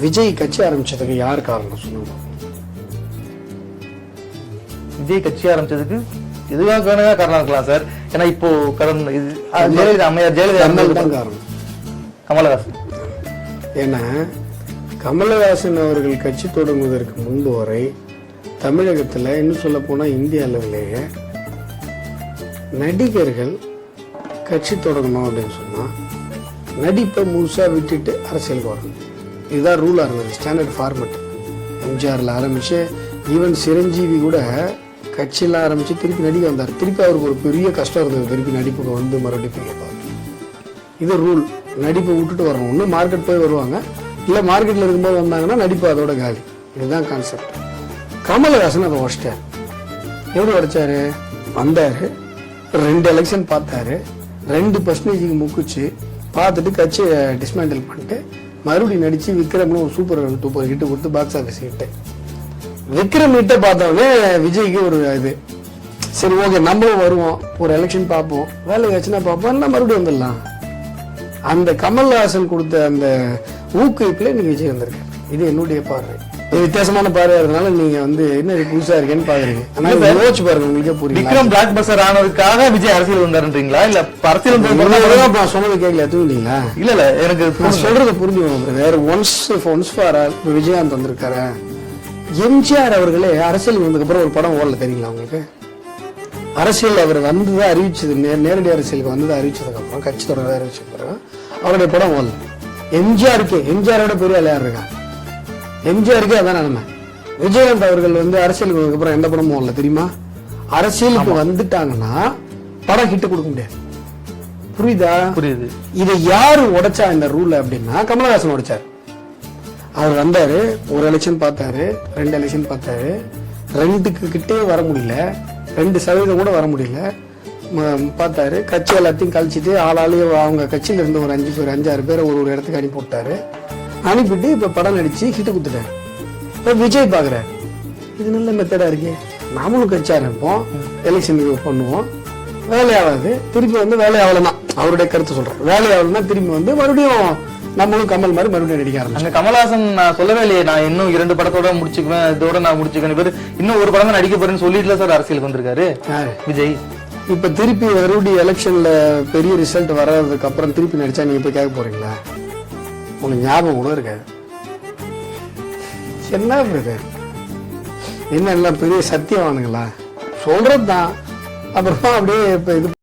விஜய் கட்சி ஆரம்பிச்சதுக்கு யார் காரணம் சொல்லுங்க? விஜய் கட்சி ஆரம்பிச்சதுக்கு எதுவாக காரணம் இருக்கலாம் சார். ஏன்னா இப்போ கடந்த ஜெயலலிதா அம்மையார் ஜெயலலிதா தான் காரணம். கமலஹாசன். ஏன்னா கமலஹாசன் அவர்கள் கட்சி தொடங்குவதற்கு முன்பு வரை தமிழகத்தில் இன்னும் சொல்ல போனால் இந்திய அளவிலேயே நடிகர்கள் கட்சி தொடங்கணும் அப்படின்னு சொன்னால் நடிப்பை முழுசாக விட்டுட்டு அரசியலுக்கு வரணும். இதுதான் ரூலாக இருந்தது, ஸ்டாண்டர்ட் ஃபார்மெட். எம்ஜிஆரில் ஆரம்பித்து ஈவன் சிரஞ்சீவி கூட கட்சியெல்லாம் ஆரம்பித்து திருப்பி நடிக்க வந்தார். திருப்பி அவருக்கு ஒரு பெரிய கஷ்டம் இருந்தது, திருப்பி நடிப்புக்கு வந்து மறுபடியும் கேட்பார். இது ரூல். நடிப்பை விட்டுட்டு வரணும். ஒன்று மார்க்கெட் போய் வருவாங்க, இல்லை மார்க்கெட்டில் இருக்கும்போது வந்தாங்கன்னா நடிப்பு அதோட காலி. இதுதான் கான்செப்ட். கமலஹாசன் அதை உடச்சிட்டார். எப்படி உடைச்சாரு? வந்தார், 2 எலெக்ஷன் பார்த்தாரு, 2% முக்குச்சு பார்த்துட்டு கட்சியை டிஸ்மேண்டில் பண்ணிட்டு மறுபடியும் நடிச்சு விக்ரம்னு ஒரு சூப்பர் டூப்பர் ஹிட்டு கொடுத்து பாக்ஸ் ஆஃபீஸ் ஹிட்டு. விக்ரம் ஹிட்டை பார்த்தோடனே விஜய்க்கு ஒரு இது, சரி ஓகே நம்மளும் வருவோம், ஒரு எலெக்ஷன் பார்ப்போம், வேலை ஆச்சுன்னா பார்ப்போம், இல்லை மறுபடியும் வந்துடலாம். அந்த கமல்ஹாசன் கொடுத்த அந்த ஊக்குவிப்பில் நீங்க விஜய் வந்திருக்கு. இது என்னுடைய பார்வை. இது வித்தியாசமான பார்வையா இருந்தனால நீங்க வந்து என்ன புதுசா இருக்கேன்னு பாக்குறீங்க. ஆனா யோசிச்சு பாருங்க, உங்களுக்கே புரியும். விக்ரம் பிளாக் பஸ்டர் ஆனதுக்காக விஜய் அரசியல் வந்தாருன்றீங்களா? இல்ல அரசியல் நான் சொன்னது கேட்கல தூங்கிட்டீங்களா? இல்ல எனக்கு சொல்றதை புரிஞ்சுக்கணும். வேற ஒன்ஸ் ஃபார் ஆல் விஜயகாந்த் வந்திருக்காரு. எம்ஜிஆர் அவர்களே அரசியல் வந்ததுக்கு அப்புறம் ஒரு படம் ஓடல தெரியுங்களா உங்களுக்கு? அரசியல் அவர் வந்ததை அறிவிச்சது, நேரடி அரசியலுக்கு வந்ததை அறிவிச்சதுக்கு அப்புறம், கட்சி தொடர்றதை அறிவிச்சதுக்கு அப்புறம் அவருடைய படம் ஓடல. எம்ஜிஆரோட பெரிய ஆள் யார் இருக்கா? எம்ஜிஆருக்கே அதான் நிலைமை. விஜயகாந்த் அவர்கள் வந்து அரசியலுக்கு வந்ததுக்கு அப்புறம் எந்த படமும் ஓடல தெரியுமா? அரசியலுக்கு வந்துட்டாங்கன்னா படம் ஹிட் கொடுக்க முடியாது. புரியுதா? புரியுது. இதை யாரு உடைச்சா இந்த ரூல் அப்படின்னா கமலஹாசன் உடைச்சார். அவர் வந்தாரு, ஒரு எலெக்ஷன் பார்த்தாரு, 2 எலெக்ஷன் பார்த்தாரு, 2க்கு கிட்டே வர முடியல, 2% கூட வர முடியல. பார்த்தாரு, கட்சி எல்லாத்தையும் கழிச்சிட்டு ஆளாலேயே அவங்க கட்சியில இருந்து ஒரு 5-6 பேரை ஒரு இடத்துக்கு அனுப்பி விட்டாரு. அனுப்பிட்டு இப்ப படம் நடிச்சு ஹிட்டு கொடுத்துட்டாரு. இப்ப விஜய் பாக்குறாரு, இது நல்ல மெத்தடா இருக்கு, நாமளும் கட்சி ஆரம்பிப்போம், எலெக்ஷனுக்கு பண்ணுவோம், வேலையாகாது, திருப்பி வந்து வேலையாகலன்னா அவருடைய கருத்து சொல்றேன், வேலையாகலன்னா திரும்பி வந்து மறுபடியும் நம்மளும் கமல் மாதிரி மறுபடியும் நடிக்க ஆரம்பிச்சோம். கமலஹாசன் நான் சொல்லவே இல்லையே, நான் இன்னும் 2 படத்தோட முடிச்சுக்குவேன், இதோட நான் முடிச்சுக்குவேன், இன்னும் ஒரு படம் தான் நடிக்க போறேன்னு சொல்லிட்டுல சார் அரசியலுக்கு வந்திருக்காரு விஜய். இப்ப திருப்பி மறுபடியும் எலெக்ஷன்ல பெரிய ரிசல்ட் வர்றதுக்கு அப்புறம் திருப்பி நடிச்சா நீங்க போய் கேட்க போறீங்களா? உங்களுக்கு ஞாபகம் கூட இருக்காது. என்ன பிரதர், என்ன எல்லாம் பெரிய சத்தியவானுங்களா? சொல்றதுதான். அப்புறமா அப்படியே இப்ப இது